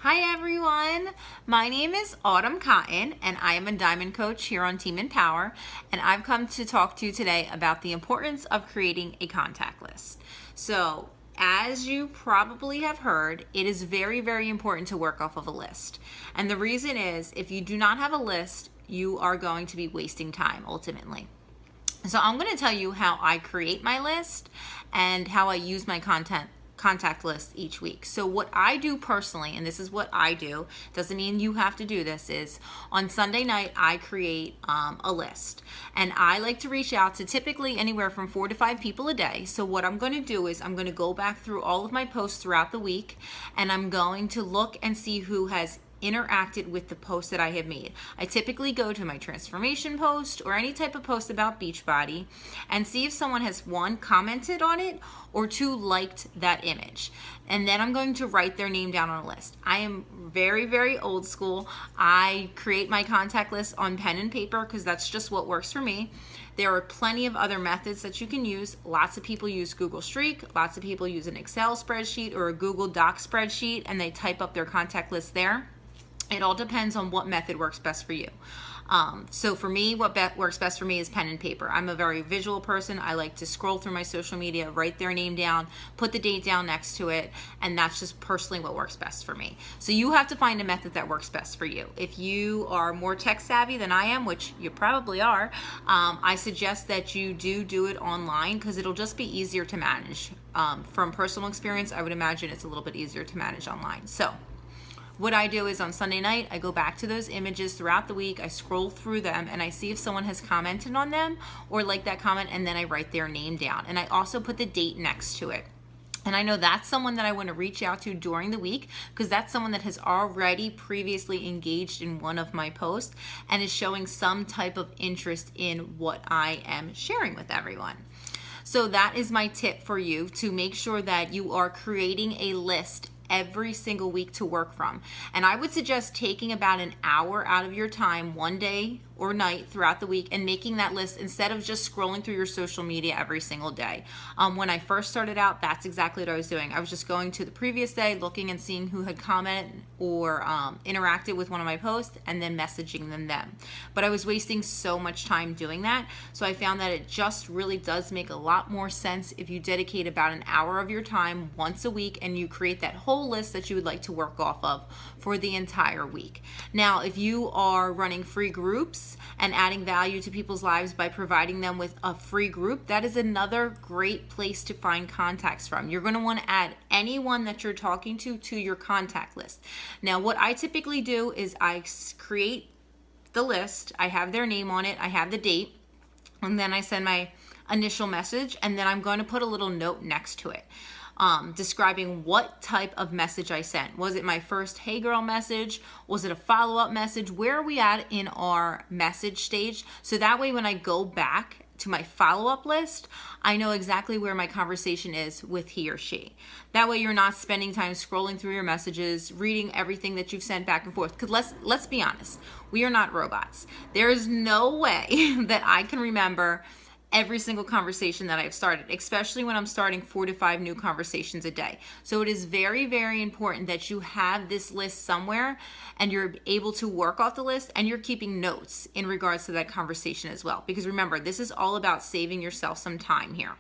Hi everyone, my name is Autumn Cotton and I am a diamond coach here on Team Empower, and I've come to talk to you today about the importance of creating a contact list. So as you probably have heard, it is very, very important to work off of a list. And the reason is if you do not have a list, you are going to be wasting time ultimately. So I'm going to tell you how I create my list and how I use my contact list each week. So what I do personally, and this is what I do, doesn't mean you have to do this, is on Sunday night I create a list, and I like to reach out to typically anywhere from 4 to 5 people a day. So what I'm going to do is I'm going to go back through all of my posts throughout the week, and I'm going to look and see who has interacted with the post that I have made. I typically go to my transformation post or any type of post about Beachbody and see if someone has, one, commented on it, or two, liked that image. And then I'm going to write their name down on a list. I am very, very old school. I create my contact list on pen and paper because that's just what works for me. There are plenty of other methods that you can use. Lots of people use Google Streak. Lots of people use an Excel spreadsheet or a Google Doc spreadsheet, and they type up their contact list there. It all depends on what method works best for you. So for me, what works best for me is pen and paper. I'm a very visual person. I like to scroll through my social media, write their name down, put the date down next to it, and that's just personally what works best for me. So you have to find a method that works best for you. If you are more tech savvy than I am, which you probably are, I suggest that you do it online because it'll just be easier to manage. From personal experience, I would imagine it's a little bit easier to manage online. So what I do is on Sunday night, I go back to those images throughout the week, I scroll through them, and I see if someone has commented on them or liked that comment, and then I write their name down. And I also put the date next to it. And I know that's someone that I want to reach out to during the week because that's someone that has already previously engaged in one of my posts and is showing some type of interest in what I am sharing with everyone. So that is my tip for you, to make sure that you are creating a list every single week to work from. And I would suggest taking about an hour out of your time one day or night throughout the week and making that list instead of just scrolling through your social media every single day. When I first started out, that's exactly what I was doing. I was just going to the previous day, looking and seeing who had commented or interacted with one of my posts, and then messaging them. But I was wasting so much time doing that, so I found that it just really does make a lot more sense if you dedicate about an hour of your time once a week and you create that whole list that you would like to work off of for the entire week. Now, if you are running free groups and adding value to people's lives by providing them with a free group, that is another great place to find contacts from. You're going to want to add anyone that you're talking to your contact list. Now, what I typically do is I create the list, I have their name on it, I have the date, and then I send my initial message, and then I'm going to put a little note next to it. Describing what type of message I sent. Was it my first hey girl message? Was it a follow-up message? Where are we at in our message stage? So that way when I go back to my follow-up list, I know exactly where my conversation is with he or she. That way you're not spending time scrolling through your messages, reading everything that you've sent back and forth. Because let's be honest, we are not robots. There is no way that I can remember every single conversation that I've started, especially when I'm starting 4 to 5 new conversations a day. So it is very, very important that you have this list somewhere and you're able to work off the list and you're keeping notes in regards to that conversation as well. Because remember, this is all about saving yourself some time here.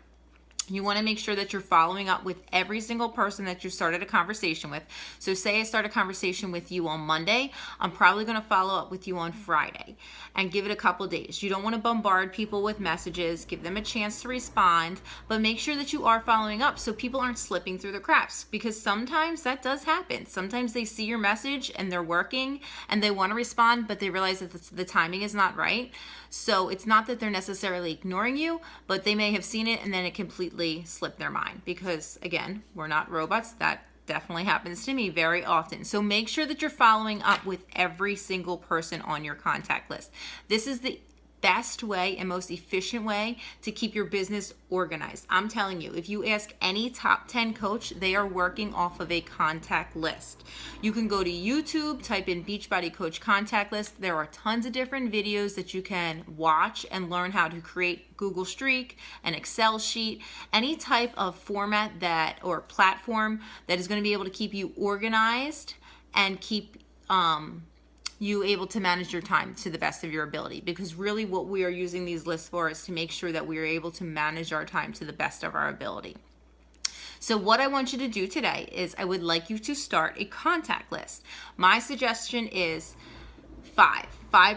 You want to make sure that you're following up with every single person that you started a conversation with. So say I start a conversation with you on Monday, I'm probably going to follow up with you on Friday and give it a couple days. You don't want to bombard people with messages, give them a chance to respond, but make sure that you are following up so people aren't slipping through the cracks, because sometimes that does happen. Sometimes they see your message and they're working and they want to respond, but they realize that the timing is not right. So it's not that they're necessarily ignoring you, but they may have seen it and then it completely slipped their mind, because again, we're not robots. That definitely happens to me very often. So make sure that you're following up with every single person on your contact list. This is the best way and most efficient way to keep your business organized. I'm telling you, if you ask any top 10 coach, they are working off of a contact list. You can go to YouTube, type in Beachbody Coach contact list. There are tons of different videos that you can watch and learn how to create Google Streak, an Excel sheet, any type of format that or platform that is going to be able to keep you organized and keep you able to manage your time to the best of your ability, because really what we are using these lists for is to make sure that we are able to manage our time to the best of our ability. So what I want you to do today is I would like you to start a contact list. My suggestion is 5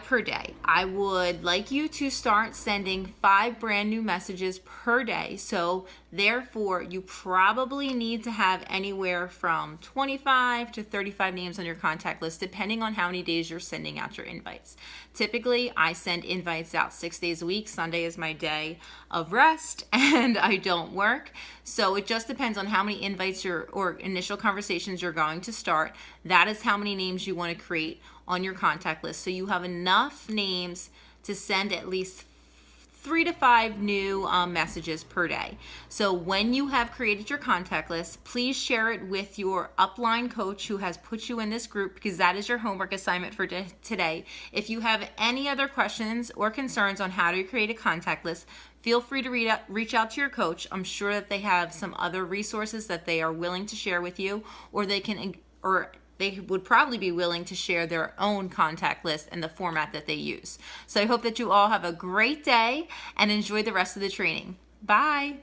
per day. I would like you to start sending 5 brand new messages per day. So therefore, you probably need to have anywhere from 25 to 35 names on your contact list, depending on how many days you're sending out your invites. Typically, I send invites out 6 days a week. Sunday is my day of rest and I don't work. So it just depends on how many invites or initial conversations you're going to start. That is how many names you want to create on your contact list, so you have enough names to send at least 3 to 5 new messages per day. So when you have created your contact list, please share it with your upline coach who has put you in this group, because that is your homework assignment for today. If you have any other questions or concerns on how to create a contact list, feel free to reach out to your coach. I'm sure that they have some other resources that they are willing to share with you, or they would probably be willing to share their own contact list and the format that they use. So I hope that you all have a great day and enjoy the rest of the training. Bye.